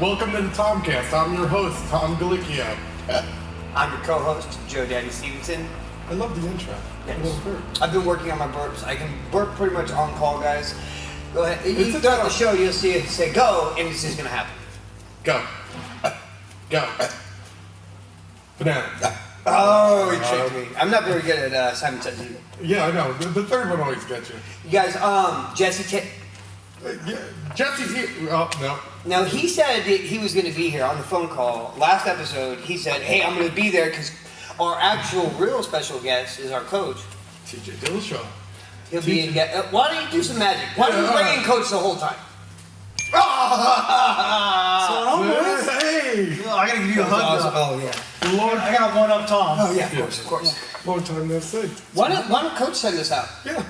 Welcome to the TomCast. I'm your host, Tom Gallicchio. I'm your co-host, Joe Daddy Stevenson. I love the intro. Yes. I've been working on my burps. I can burp pretty much on call, guys. Go ahead. Throughout the show, you'll see it say go, and it's just going to happen. Go. Go. Banana. Oh, he tricked me. I'm not very good at Simon Says either. Yeah, I know. The third one always gets you. You guys, Jesse's here. Oh, no. Now, he said that he was going to be here on the phone call. Last episode, he said, hey, I'm going to be there because our actual real special guest is our coach. TJ Dillashaw. He'll be in. Why don't you do some magic? Why don't you bring in coach the whole time? So, Hey! I gotta give you a hug. Oh, yeah. I got one up, Tom. Oh, yeah, of course. Long time no see. Why don't coach send us out? Yeah.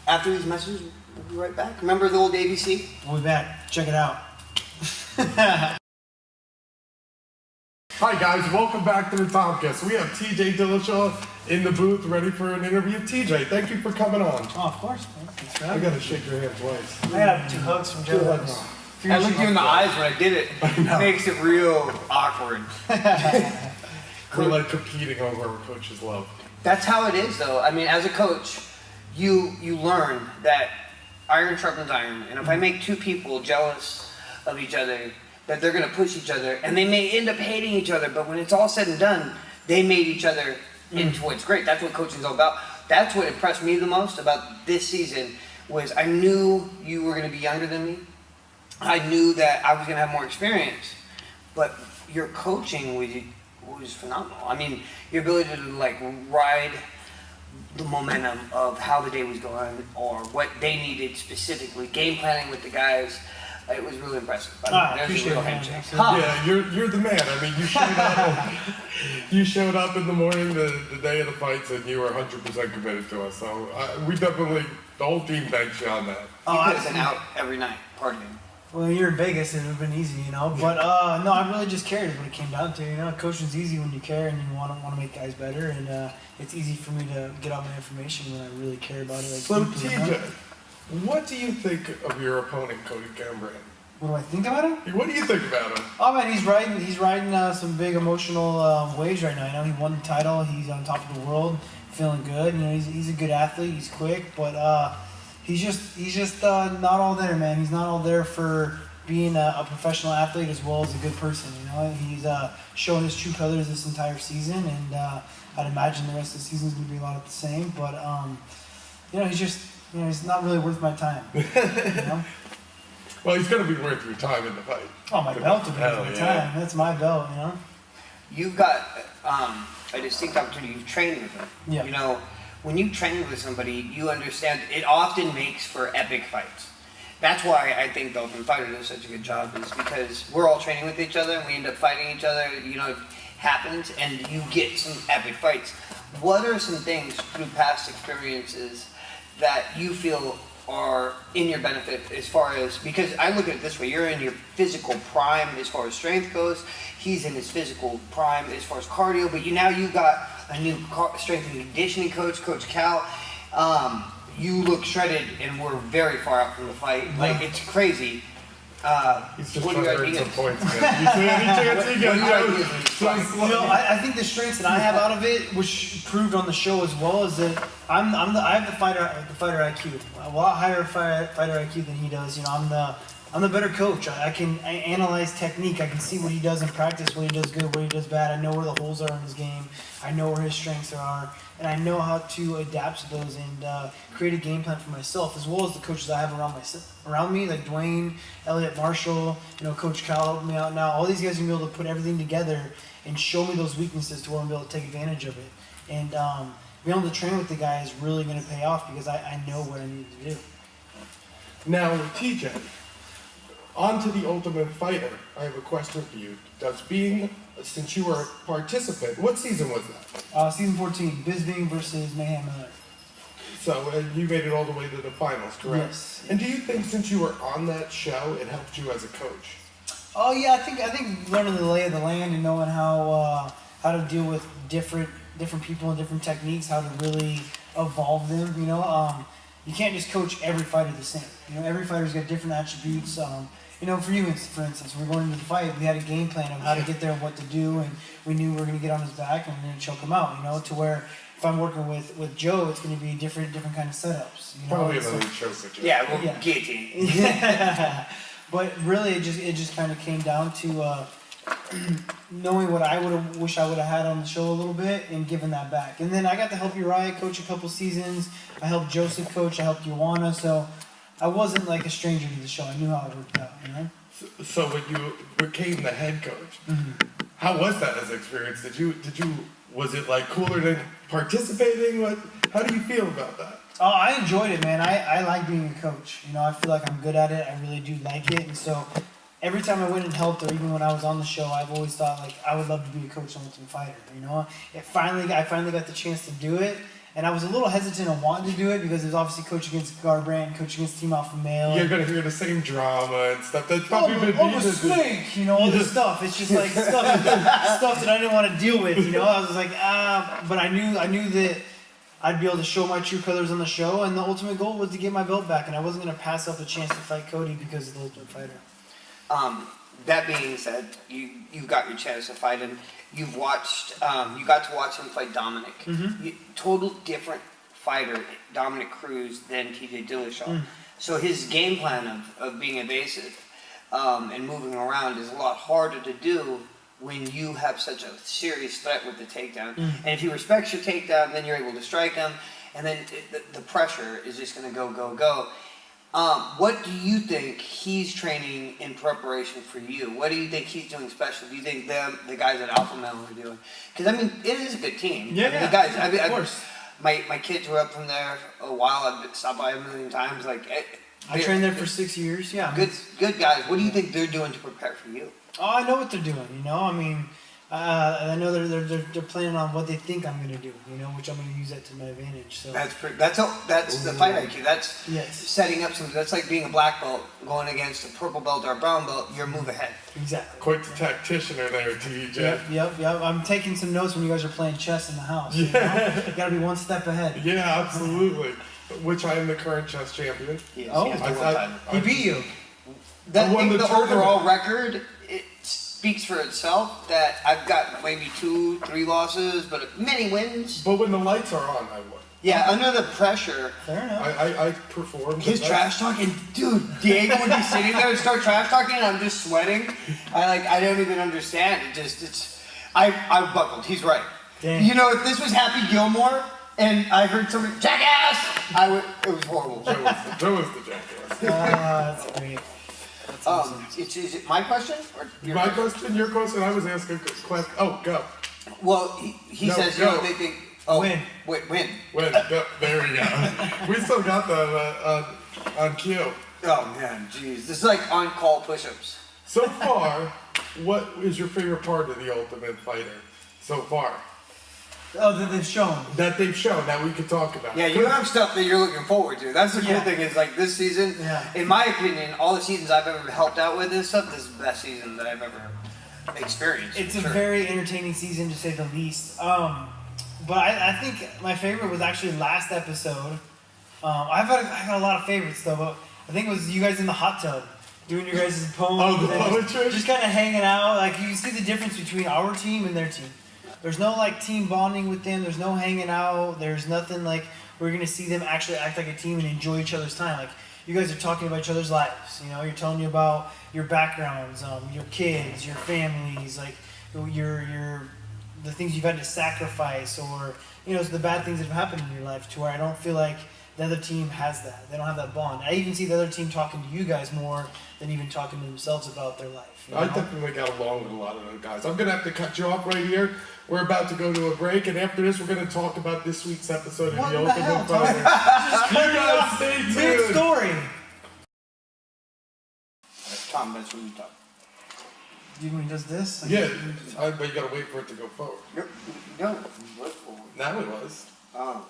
After these messages, we'll be right back. Remember the old ABC? We'll be back. Check it out. Hi guys, welcome back to the TomCast. We have TJ Dillashaw in the booth ready for an interview. TJ, thank you for coming on. Oh, of course. Thanks for I having me. gotta shake your hand twice. I got 2 hugs from Joe. Two hugs. I looked you in the eyes when I did it. It makes it real awkward. We're like competing over our coach's love. That's how it is, though. I mean, as a coach, you learn that iron sharpens iron. And if I make two people jealous of each other, that they're going to push each other, and they may end up hating each other, but when it's all said and done, they made each other into what's great. That's what coaching is all about. That's what impressed me the most about this season was I knew you were going to be younger than me. I knew that I was going to have more experience, but your coaching was phenomenal. I mean, your ability to ride the momentum of how the day was going or what they needed specifically, game planning with the guys. It was really impressive. I appreciate it, man. Yeah, you're the man. I mean, you showed up in the morning the day of the fights, and you were 100% committed to us. So we definitely, the whole team thanks you on that. You could have been out every night partying. Well, you're in Vegas, it would have been easy, you know. But no, I really just cared is what it came down to. You know, coaching's easy when you care and you want to make guys better, and it's easy for me to get all my information when I really care about it. So TJ, what do you think of your opponent, Cody Gambran? What do I think about him? What do you think about him? Oh man, he's riding some big emotional waves right now. You know, he won the title. He's on top of the world, feeling good. You know, he's a good athlete. He's quick, but he's just not all there, man. He's not all there for being a professional athlete as well as a good person. You know, he's showing his true colors this entire season, and I'd imagine the rest of the season is going to be a lot of the same. But you know, he's not really worth my time. You know. Well, he's going to be worth your time in the fight. Oh, my belt will be worth my time. That's my belt, you know. You've got a distinct opportunity. You've trained with him. Yeah. You know, when you train with somebody, you understand it often makes for epic fights. That's why I think the Ultimate Fighter does such a good job, is because we're all training with each other and we end up fighting each other. You know, it happens and you get some epic fights. What are some things through past experiences that you feel are in your benefit as far as, because I look at it this way, you're in your physical prime as far as strength goes, he's in his physical prime as far as cardio, but you've got a new strength and conditioning coach, Coach Cal. You look shredded and we're very far out from the fight. Like, it's crazy. He's just what trying are to your earn ideas? some points, man. You see any chance he gets? You know, I think the strengths that I have out of it, which proved on the show as well, is that I have the fighter IQ, a lot higher fighter IQ than he does. You know, I'm the better coach. I analyze technique. I can see what he does in practice, what he does good, what he does bad. I know where the holes are in his game. I know where his strengths are, and I know how to adapt to those and create a game plan for myself, as well as the coaches I have around me, like Dwayne, Elliot Marshall, you know, Coach Cal helping me out now. All these guys are gonna be able to put everything together and show me those weaknesses to where I'm able to take advantage of it. And being able to train with the guy is really gonna pay off because I know what I need to do. Now, TJ, on to the Ultimate Fighter. I have a question for you. Since you were a participant, what season was that? Season 14, Bisbing versus Mayhem Miller. So you made it all the way to the finals, correct? Yes. And do you think since you were on that show, it helped you as a coach? Oh yeah, I think learning the lay of the land and knowing how to deal with different people and different techniques, how to really evolve them. You know, you can't just coach every fighter the same. Every fighter's got different attributes. For you, for instance, we're going into the fight. We had a game plan of how to get there, what to do, and we knew we were going to get on his back and we're going to choke him out. To where if I'm working with Joe, it's going to be different kind of setups. Probably another choke situation. Yeah, well, guillotine. Yeah. But really, it just kind of came down to knowing what I wish I would have had on the show a little bit and giving that back. And then I got to help Uriah coach a couple seasons. I helped Joseph coach. I helped Ioana. So I wasn't like a stranger to the show. I knew how it worked out. So when you became the head coach, how was that as an experience? Was it like cooler than participating? How do you feel about that? Oh, I enjoyed it, man. I like being a coach. I feel like I'm good at it. I really do like it. And so every time I went and helped, or even when I was on the show, I've always thought like I would love to be a coach on Ultimate Fighter. I finally got the chance to do it. And I was a little hesitant on wanting to do it because there's obviously coach against Garbrandt, coach against Team Alpha Male. You're gonna hear the same drama and stuff. That's probably been a snake, all this stuff. It's just like stuff that I didn't want to deal with. I was like, but I knew that I'd be able to show my true colors on the show, and the ultimate goal was to get my belt back, and I wasn't gonna pass up a chance to fight Cody because of the Ultimate Fighter. That being said, you got your chance to fight him. You got to watch him fight Dominic. Total different fighter, Dominic Cruz, than TJ Dillashaw. So his game plan of being evasive and moving around is a lot harder to do when you have such a serious threat with the takedown. And if he respects your takedown, then you're able to strike him, and then the pressure is just going to go. What do you think he's training in preparation for you? What do you think he's doing special? Do you think the guys at Alpha Male are doing? Because it is a good team. Yeah, the guys. of course. My kids were up from there a while. I've stopped by a million times. I trained there for 6 years. Yeah. Good guys. What do you think they're doing to prepare for you? Oh, I know what they're doing. I know they're planning on what they think I'm gonna do. Which I'm gonna use that to my advantage. So that's the fight IQ. That's setting up some. That's like being a black belt going against a purple belt or a brown belt. You're a move ahead. Exactly. Quite the tacticianer there, TJ. Yep. I'm taking some notes when you guys are playing chess in the house. You gotta be one step ahead. Yeah, absolutely. Which I am the current chess champion. He beat you. The overall record, it speaks for itself that I've got maybe 2-3 losses, but many wins. But when the lights are on, I win. Yeah, under the pressure. Fair enough. I performed. His trash talking, dude. Diego would be sitting there and start trash talking, and I'm just sweating. I don't even understand. I buckled. He's right. Dang. If this was Happy Gilmore and I heard somebody jackass, it was horrible. Joe was the jackass. That's great. That's awesome. Is it my question or your question? Your question? I was asking a question. Oh, go. Well, he says they think. Oh, win. Win. Win. Go. There we go. We still got that on cue. Oh man, jeez. This is like on-call push-ups. So far, what is your favorite part of the Ultimate Fighter so far? Oh, that they've shown. That they've shown that we could talk about. Yeah, you have stuff that you're looking forward to. That's the cool thing is this season, in my opinion, all the seasons I've ever helped out with this stuff, this is the best season that I've ever experienced. It's a very entertaining season to say the least. But I think my favorite was actually last episode. I got a lot of favorites though, but I think it was you guys in the hot tub doing your guys' poems. Oh, the poetry? Just kind of hanging out. You can see the difference between our team and their team. There's no team bonding with them. There's no hanging out. There's nothing we're gonna see them actually act like a team and enjoy each other's time. You guys are talking about each other's lives. You're telling you about your backgrounds, your kids, your families, your the things you've had to sacrifice, or the bad things that have happened in your life. To where I don't feel like the other team has that. They don't have that bond. I even see the other team talking to you guys more than even talking to themselves about their life. I definitely got along with a lot of those guys. I'm gonna have to cut you off right here. We're about to go to a break, and after this, we're going to talk about this week's episode of The Ultimate Fighter. You guys stay tuned. Big story. Tom, that's when you talk. Do you mean does this? But you got to wait for it to go forward. No, Now it was. Oh.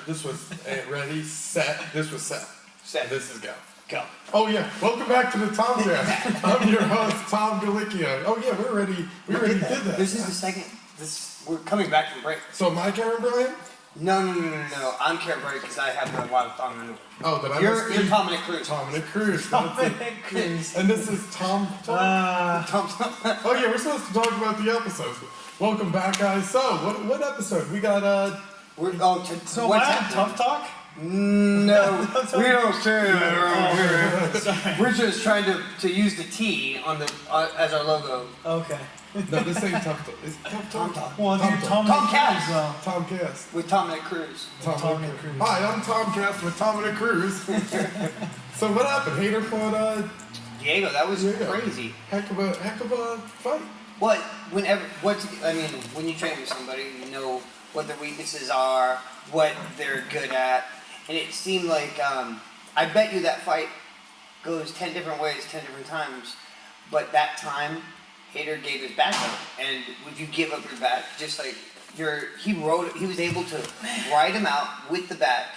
This was ready, set. This was set. Set. This is go. Go. Oh yeah, welcome back to the TomCast. I'm your host, Tom Gallicchio. Oh yeah, we already did that. This is the second. We're coming back from break. So my turn, Brian? No. I'm Karen Brady because I have a lot of thong underwear. Oh, then I You're must be Tomedy Cruz. Tomedy Cruz. That's it. Dominic Cruz. And this is Tom. Oh yeah, we're supposed to talk about the episodes. Welcome back, guys. So, what episode? We got So what's am I on Tough Talk? No, we don't say that around here. Sorry. We're just trying to use the T on the as our logo. Okay. no, this ain't Tough Talk. It's Tough Talk. Well, Tom you're Talk. TomCast. Well, TomCast. With Tomedy Cruz. Tomedy Cruz. Hi, I'm TomCast with Tomedy Cruz. So what happened? Hater fought Diego, that was Diego. crazy. heck of a fight. When you train with somebody, you know what their weaknesses are, what they're good at, and it seemed like I bet you that fight goes 10 different ways, 10 different times, but that time Hater gave his back up, and would you give up your back? Just like he was able to ride him out with the back.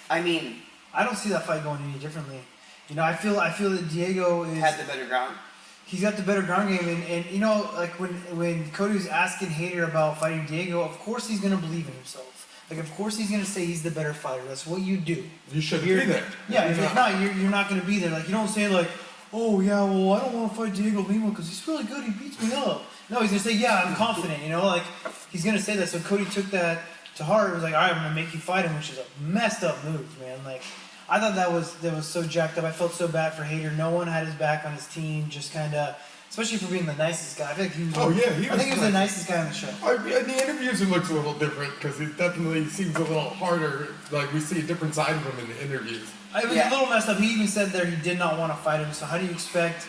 I mean, I don't see that fight going any differently. You know, I feel that Diego had the better ground. He's got the better ground game, and you know, like when Cody was asking Hater about fighting Diego, of course he's gonna believe in himself. Like, of course he's gonna say he's the better fighter. That's what you do. You should be there. Yeah, if not, you're not gonna be there. Like, you don't say like, oh yeah, well I don't want to fight Diego Lima because he's really good. He beats me up. No, he's gonna say, yeah, I'm confident. You know, like he's gonna say that. So Cody took that to heart. It was like, all right, I'm gonna make you fight him, which is a messed up move, man. Like, I thought that was so jacked up. I felt so bad for Hater. No one had his back on his team. Just kind of. Especially for being the nicest guy. I feel like he was. Oh yeah, I think he was the nicest guy on the show. In the interviews, it looks a little different because he definitely seems a little harder. Like we see a different side of him in the interviews. It was a little messed up. He even said there he did not want to fight him. So how do you expect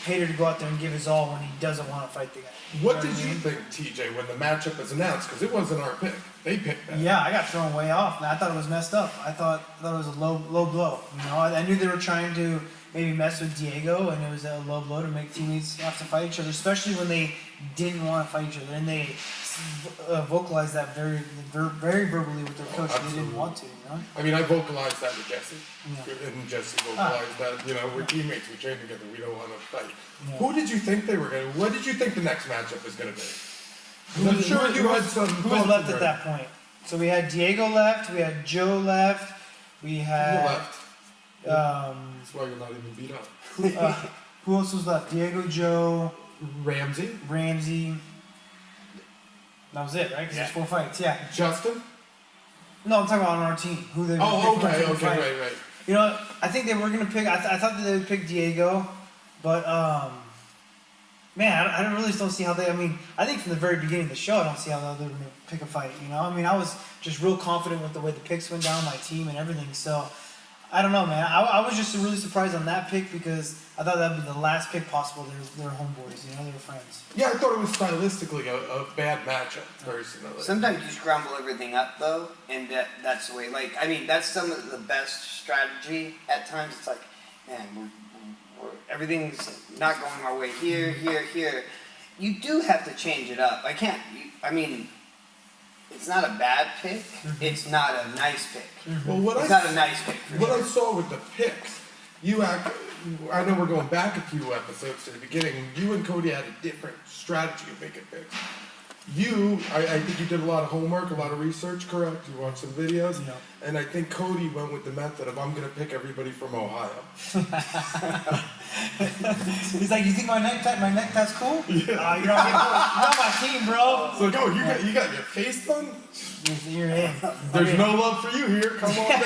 Hater to go out there and give his all when he doesn't want to fight the guy? What did you think, TJ, when the matchup was announced? Because it wasn't our pick; they picked that. Yeah, I got thrown way off. I thought it was messed up. I thought it was a low blow. You know, I knew they were trying to maybe mess with Diego, and it was a low blow to make teammates have to fight each other, especially when they didn't want to fight each other, and they vocalized that very verbally with their coach. They didn't want to, you know. I mean, I vocalized that with Jesse, Yeah. and Jesse vocalized that. You know, we're teammates. We train together. We don't want to fight. Yeah. Who did you think they were going to? What did you think the next matchup was going to be? I'm sure you had some. Who was left at that point? So we had Diego left. We had Joe left. We had. Who left? That's why you're not even beat up. Who else was left? Diego, Joe, Ramsey. That was it, right? Because there's 4 fights. Yeah. Justin. No, I'm talking about on our team. Who they? Oh, picked for okay, fight. right. You know, I think they were gonna pick. I thought that they would pick Diego, but man, I really don't see how they. I mean, I think from the very beginning of the show, I don't see how they were gonna pick a fight. You know, I mean, I was just real confident with the way the picks went down, my team and everything. So. I don't know, man. I was just really surprised on that pick because I thought that would be the last pick possible. They were homeboys, you know, they were friends. Yeah, I thought it was stylistically a bad matchup, personally. Sometimes you scramble everything up, though, and that's the way. Like, I mean, that's some of the best strategy at times. It's like, man, everything's not going our way here. You do have to change it up. I mean, it's not a bad pick. Mm-hmm. It's not a nice pick. Mm-hmm. Well, not a nice pick. I saw with the picks, I know we're going back a few episodes to the beginning. You and Cody had a different strategy of making picks. I think you did a lot of homework, a lot of research, correct? You watched some videos? Yeah. And I think Cody went with the method of, I'm going to pick everybody from Ohio. He's like, you think my neckties cool? Yeah. You're on my team, bro. So go, you got your face done? You're in. There's no love for you here. Come on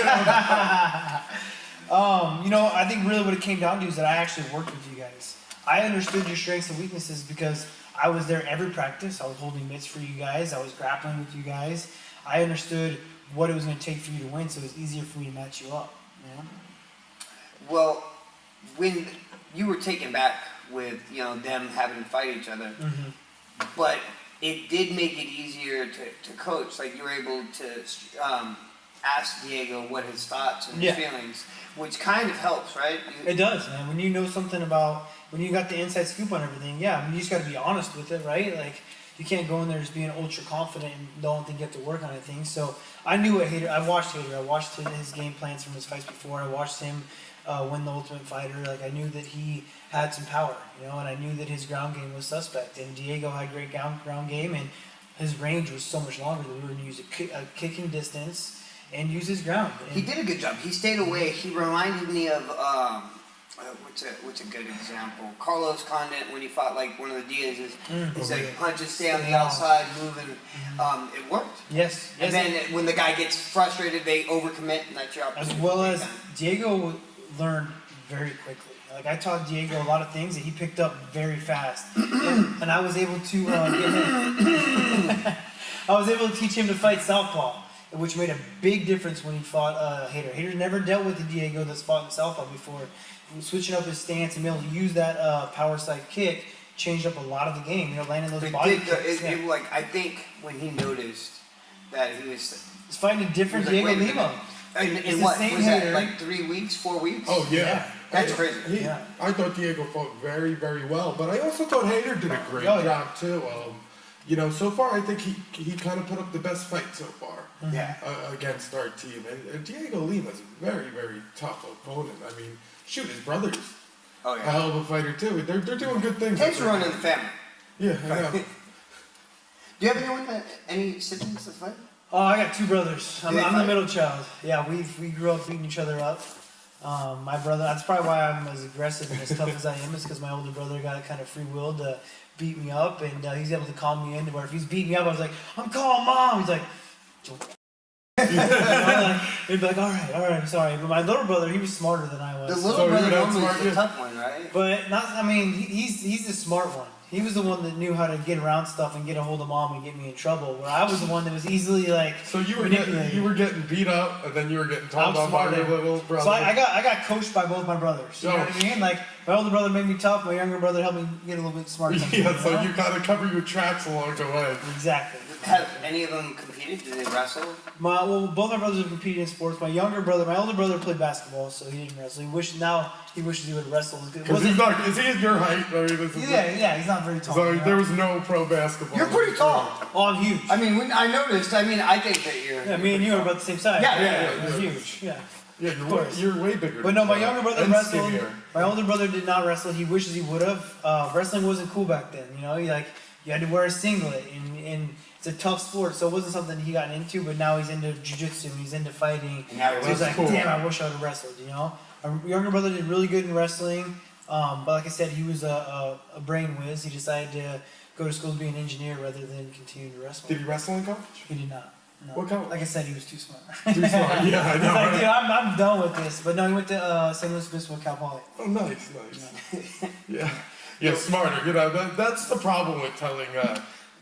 down. You know, I think really what it came down to is that I actually worked with you guys. I understood your strengths and weaknesses because I was there every practice. I was holding mitts for you guys. I was grappling with you guys. I understood what it was going to take for you to win, so it was easier for me to match you up. You know? Well, when you were taken back with them having to fight each other, but it did make it easier to coach. Like, you were able to ask Diego what his thoughts and his feelings, which kind of helps, right? It does, man. When you know something about, when you got the inside scoop on everything, you just got to be honest with it, right? Like, you can't go in there just being ultra confident and don't think you have to work on anything. So I knew what Hater. I watched Hater. I watched his game plans from his fights before. I watched him win the Ultimate Fighter. Like, I knew that he had some power, and I knew that his ground game was suspect. And Diego had great ground game, and his range was so much longer that we were going to use a kicking distance and use his ground. He did a good job. He stayed away. He reminded me of what's a good example? Carlos Condit when he fought like one of the Diaz's. He's like punches stay on the outside, moving. It worked. Yes. And then when the guy gets frustrated, they overcommit, and that's your opportunity. As well as Diego learned very quickly. Like I taught Diego a lot of things that he picked up very fast, and I was able to get him. I was able to teach him to fight southpaw, which made a big difference when he fought Hader. Hader never dealt with the Diego that's fought in southpaw before. He was switching up his stance and being able to use that power side kick changed up a lot of the game. You know, landing those body kicks. Like I think when he noticed that he was fighting a different Diego Lima. And what was that? Like 3 weeks, 4 weeks? Oh yeah. That's crazy. I thought Diego fought very, very well, but I also thought Hader did a great job too. You know, so far I think he kind of put up the best fight so far. Against our team, and Diego Lima's a very, very tough opponent. I mean, shoot, his brother's a hell of a fighter too. They're doing good things. Thanks for running the family. Yeah, I know. Do you have any siblings to fight? Oh, I got 2 brothers. I'm the middle child. Yeah, we grew up beating each other up. My brother, that's probably why I'm as aggressive and as tough as I am, is because my older brother got a kind of free will to beat me up, and he's able to calm me in, where if he's beating me up, I was like, I'm calling Mom. He's like, he'd be like, all right, I'm sorry. But my little brother, he was smarter than I was. The little brother normally is the tough one, right? But he's the smart one. He was the one that knew how to get around stuff and get a hold of Mom and get me in trouble. Where I was the one that was easily like. So you were getting beat up, and then you were getting told off by your little brother. So I got coached by both my brothers. You know what I mean? Like my older brother made me tough. My younger brother helped me get a little bit smarter. Yeah, so you kind of cover your tracks along the way. Exactly. Have any of them competed? Did they wrestle? Both my brothers have competed in sports. My older brother played basketball, so he didn't wrestle. He wishes he would wrestle. Because is he at your height? I mean, he's not very tall. So there was no pro basketball. You're pretty tall. Oh, I'm huge. I mean, I noticed. I mean, I think that you're. Yeah, me and you are about the same size. Yeah. You're huge. Yeah. Yeah, you're way bigger. But no, my younger brother wrestled. Skinnier. My older brother did not wrestle. He wishes he would have. Wrestling wasn't cool back then. You know, you had to wear a singlet, and it's a tough sport, so it wasn't something he got into. But now he's into jiu-jitsu, and he's into fighting. And now so he's like, damn, I wish I would have wrestled. You know, my younger brother did really good in wrestling, but like I said, he was a brain whiz. He decided to go to school to be an engineer rather than continue to wrestle. Did he wrestle in college? He did not. No. What college? Like I said, he was too smart. Too smart. Yeah, I know. Like, dude, I'm done with this. But no, he went to St. Louis Obispo, Cal Poly. Oh, nice. Yeah, smarter. You know, that's the problem with telling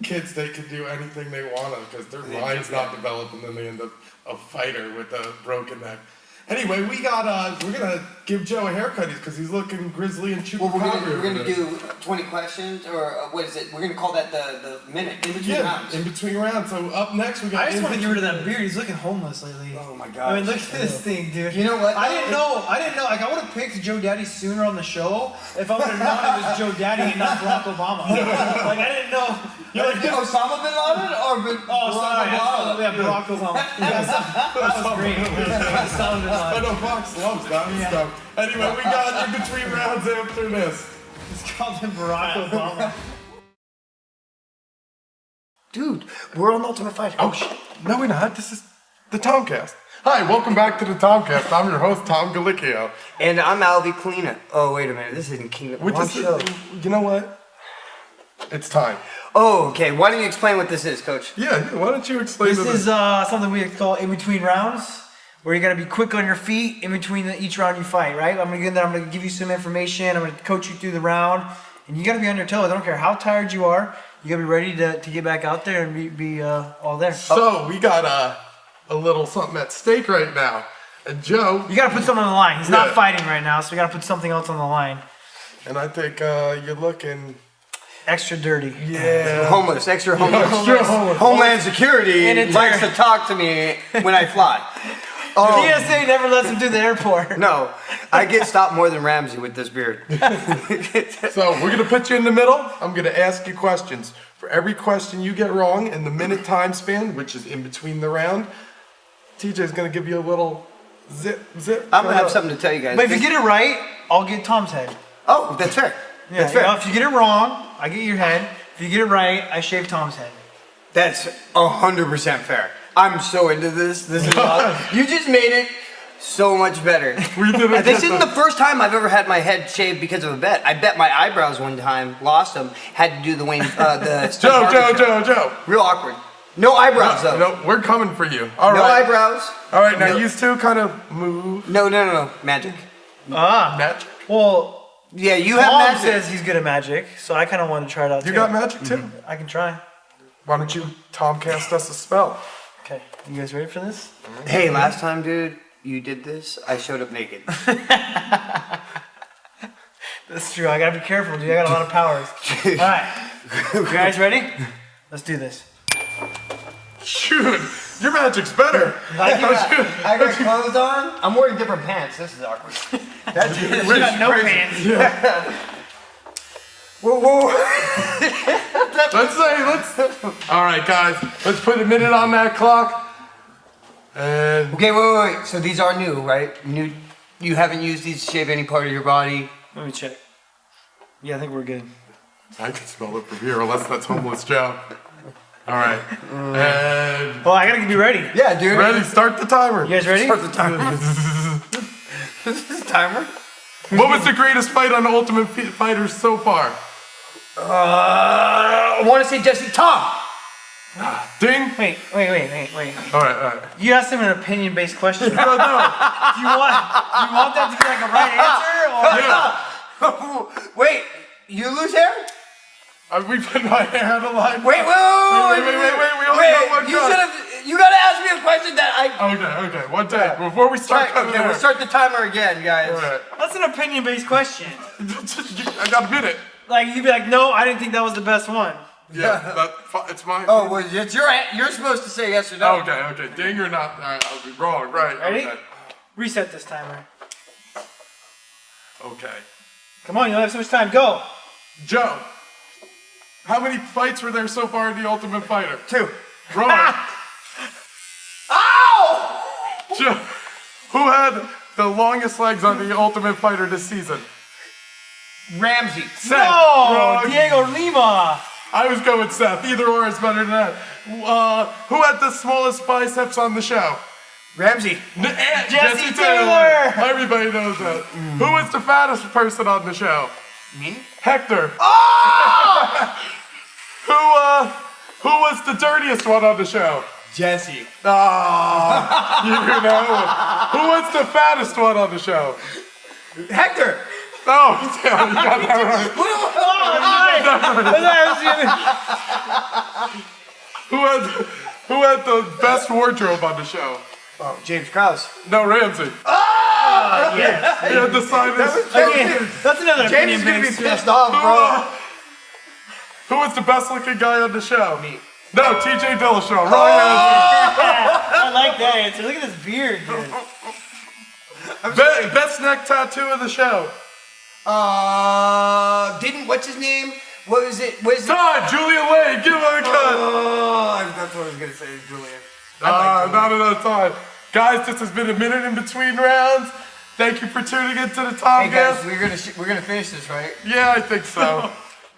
kids they can do anything they want to, because their mind's not developed, and then they end up a fighter with a broken neck. Anyway, we're gonna give Joe a haircut because he's looking grizzly and chupacabra. Well, we're gonna do 20 questions, or what is it? We're gonna call that the minute in between rounds. In between rounds. So up next we got. I just want to get rid of that beard. He's looking homeless lately. Oh my god! I mean, look at this thing, dude. You know what? I didn't know. Like, I would have picked Joe Daddy sooner on the show if I would have known it was Joe Daddy and not Barack Obama. Like, I didn't know. Osama bin Laden or Barack Obama. That was great. I know Fox loves that stuff. Anyway, we got in between rounds after this. It's called him Barack Obama. Dude, we're on Ultimate Fighter. Oh shit! No, we're not. This is the TomCast. Hi, welcome back to the TomCast. I'm your host, Tom Gallicchio. And I'm Alvy Kalina. Oh, wait a minute. This isn't Kingdom. You know what? It's time. Oh, okay. Why don't you explain what this is, Coach? Yeah, why don't you explain this? This is something we call in between rounds, where you gotta be quick on your feet in between each round you fight, right? I'm gonna give you some information. I'm gonna coach you through the round, and you gotta be on your toes. I don't care how tired you are. You gotta be ready to get back out there and be all there. So we got a little something at stake right now, and Joe. You gotta put something on the line. He's not fighting right now, so we gotta put something else on the line. And I think you're looking extra dirty. Yeah. Homeless, extra homeless. Extra homeless. Homeland Security likes to talk to me when I fly. TSA never lets him through the airport. No, I get stopped more than Ramsey with this beard. So we're gonna put you in the middle. I'm gonna ask you questions. For every question you get wrong in the minute time span, which is in between the round, TJ's gonna give you a little zip. I'm gonna have something to tell you guys. But if you get it right, I'll get Tom's head. Oh, that's fair. Yeah, that's fair. If you get it wrong, I get your head. If you get it right, I shave Tom's head. That's 100% fair. I'm so into this. This is awesome. You just made it so much better. This isn't the first time I've ever had my head shaved because of a bet. I bet my eyebrows one time, lost them, had to do the Wayne, the Steve Harvey show. Joe. Real awkward. No eyebrows though. No, we're coming for you. All right. No eyebrows. All right, now you two kind of move. No. Magic. Magic. Well, Yeah, you Tom have magic. says he's good at magic, so I kind of want to try it out too. You got magic too? I can try. Why don't you TomCast us a spell? Okay, you guys ready for this? Hey, last time, dude, you did this. I showed up naked. That's true. I gotta be careful, dude. I got a lot of powers. All right, you guys ready? Let's do this. Shoot, your magic's better. I got clothes on. I'm wearing different pants. This is awkward. That's You got no pants. Whoa. Let's. All right, guys. Let's put a minute on that clock. And Okay, wait. So these are new, right? New. You haven't used these to shave any part of your body. Let me check. Yeah, I think we're good. I can smell it from here, unless that's homeless Joe. All right. And Well, I gotta be ready. Yeah, dude. ready? Start the timer. You guys ready? Start the timer. This is timer. What was the greatest fight on Ultimate Fighter so far? I want to say Jesse Tom. Ding. Wait. All right. You asked him an opinion-based question. Do you No. want that to be like a right answer? Or? Yeah. Wait, you lose hair? We put my hair on the line. Wait. Wait. We only got one You cut. should have. You gotta ask me a question that I. Okay. One day before we start cutting Okay, hair. we'll start the timer again, guys. All right. That's an opinion-based question. I got a minute. Like you'd be like, no, I didn't think that was the best one. Yeah. It's mine. Oh, well, it's you're supposed to say yes or no. Okay. Ding or not? All right, I'll be wrong. Right. Ready? Okay. Reset this timer. Okay. Come on, you don't have so much time. Go. Joe, how many fights were there so far in the Ultimate Fighter? 2. Wrong. Ow! Joe, who had the longest legs on the Ultimate Fighter this season? Ramsey. Seth. No, Wrong. Diego Lima. I was going Seth. Either or is better than that. Who had the smallest biceps on the show? Ramsey. Jesse Taylor. Everybody knows that. Who was the fattest person on the show? Me? Hector. Oh! Who was the dirtiest one on the show? Jesse. Oh, you know. Who was the fattest one on the show? Hector. Oh, damn, you got that right. Who had the best wardrobe on the show? Oh, James Krause. No, Ramsey. Oh! Yes. He had the sinus. Again, that's another James is gonna be opinion-based. pissed off, bro. Who was the best looking guy on the show? Me. No, TJ Dillashaw. Wrong I like that answer. Look at this beard, dude. answer. Best neck tattoo of the show. What's his name? What is it? Todd, Julian Lane, give him a cut. Oh, that's what I was gonna say, Julian. Not enough time. Guys, this has been a minute in between rounds. Thank you for tuning in to the Hey guys, TomCast. we're gonna finish this, right? Yeah, I think so.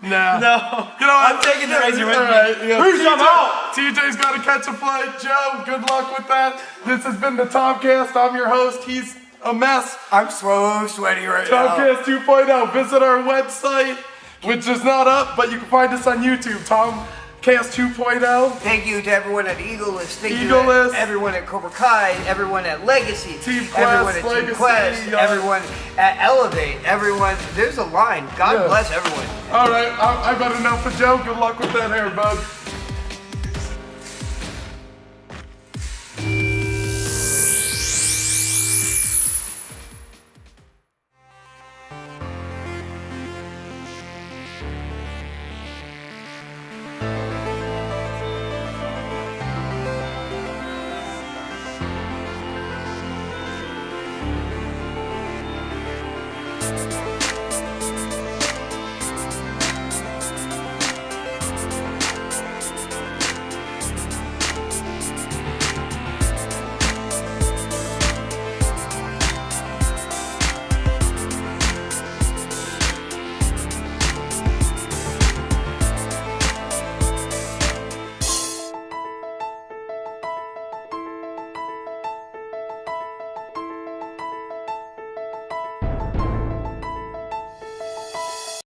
Nah. No. You know what? I'm taking the razor with me. Alright, yeah. Peace, I'm out. TJ's got to catch a flight. Joe, good luck with that. This has been the TomCast. I'm your host. He's a mess. I'm so sweaty right now. TomCast 2.0. Visit our website, which is not up, but you can find us on YouTube. TomCast 2.0. Thank you to everyone at Eagleless. Thank you Eagleless. to everyone at Cobra Kai, everyone at Legacy, Team Quest, everyone at Team Legacy, Quest, yeah. everyone at Elevate, everyone. There's a line. God Yeah. bless everyone. All right, I've had enough for Joe. Good luck with that hair, bud.